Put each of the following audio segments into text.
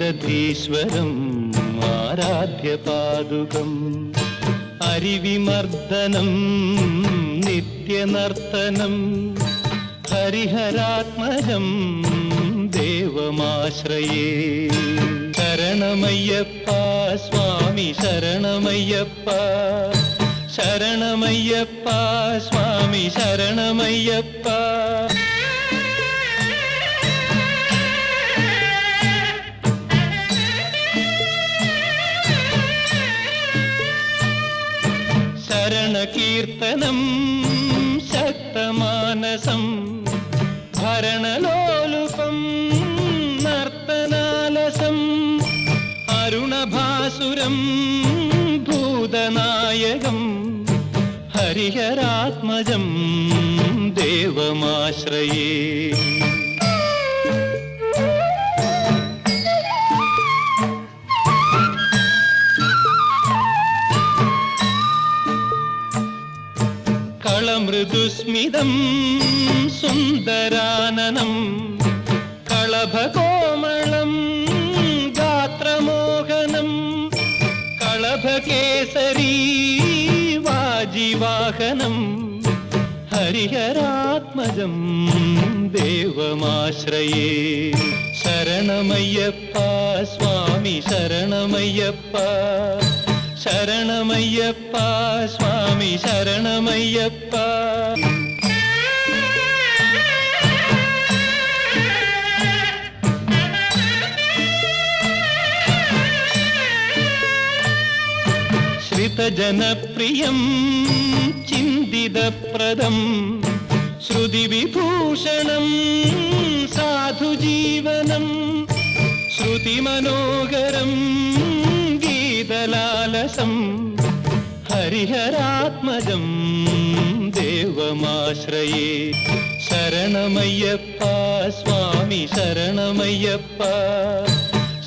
ജഗധീശ്വരം ആരാധ്യപാദുകം അരിവിമർദ്ദനം നിത്യനർത്തനം ഹരിഹരാത്മജം ദേവമാശ്രയേ ശരണമയ്യപ്പ സ്വാമി ശരണമയ്യപ്പ ശരണമയ്യപ്പ സ്വാമി ശരണമയ്യപ്പ ശരണകീർത്തനം ശക്തമാനസം ഭരണലോലുപം നർത്തനാലസം അരുണഭാസുരം ഭൂതനായകം ഹരിഹരാത്മജം ദേവമാശ്രയേ കളമൃദുസ്മിതം സുന്ദരാനനം കളഭകോമളം ഗാത്രമോഹനം കളഭകേസരീ വാജിവാഹനം ഹരിഹരാത്മജം ദേവമാശ്രയേ ശരണമയ്യപ്പ സ്വാമി ശരണമയ്യപ്പ ശരണമയ്യപ്പ സ്വാമി ശരണമയ്യപ്പ ശ്രിതജനപ്രിയം ചിന്തിതപ്രദം ശ്രുതിവിഭൂഷണം സാധുജീവനം ശ്രുതിമനോഹരം ഗീതലാലസം ഹരിഹരാത്മജം ദേവമാശ്രയേ ശരണമയ്യപ്പ സ്വാമി ശരണമയ്യപ്പ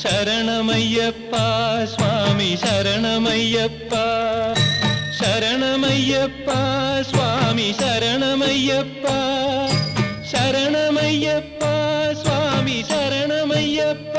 ശരണമയ്യപ്പ സ്വാമി ശരണമയ്യപ്പ ശരണമയ്യപ്പ സ്വാമി ശരണമയ്യപ്പ ശരണമയ്യപ്പ സ്വാമി ശരണമയ്യപ്പ